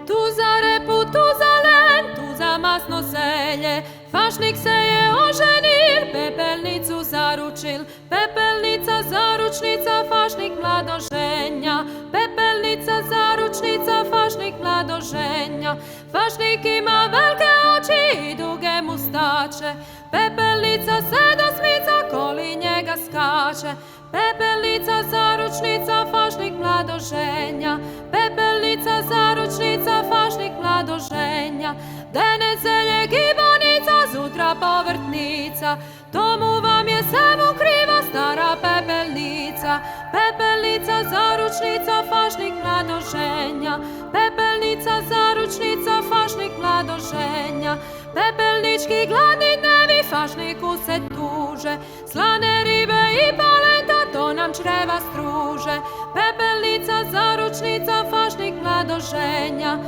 Tu za repu, tu za len, tu za masno zelje, fašnik se je oženil, pepelnicu zaručil, pepelnica, zaručnica, fašnik mladoženja, pepelnica, zaručnica, fašnik mladoženja. Fašnik ima velike oči i duge mustače, pepelnica sedosmica koli njega skače, pepelnica, zaručnica, fašnik mladoženja, pepelnica, zaručnica, fašnik mladoženja. Dene zelje gibanica, zutra povrtnica, tomu vam je samo kriva stara pepelnica, pepelnica, zaručnica, fašnik mladoženja, pepelnica, zaručnica, fašnik mladoženja. Pepelnički gladni dnevi fašniku se tuže, slane ribe i palenta to nam čreva struže. Pepelnica, zaručnica, fašnik mladoženja,